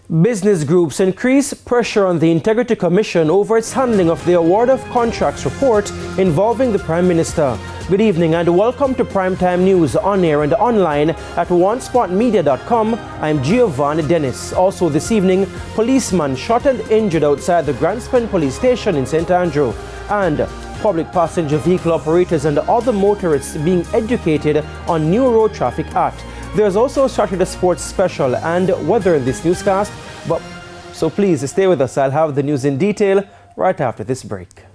Business groups increase pressure on the Integrity Commission over its handling of the award of contracts report involving the Prime Minister. Good evening and welcome to Primetime News on air and online at onespotmedia.com. I'm Giovanni Dennis. Also this evening, policeman shot and injured outside the Grandspend Police Station in St. Andrew. And public passenger vehicle operators and other motorists being educated on new Road Traffic Act. There's also started a sports special and weather in this newscast, so please stay with us. I'll have the news in detail right after this break.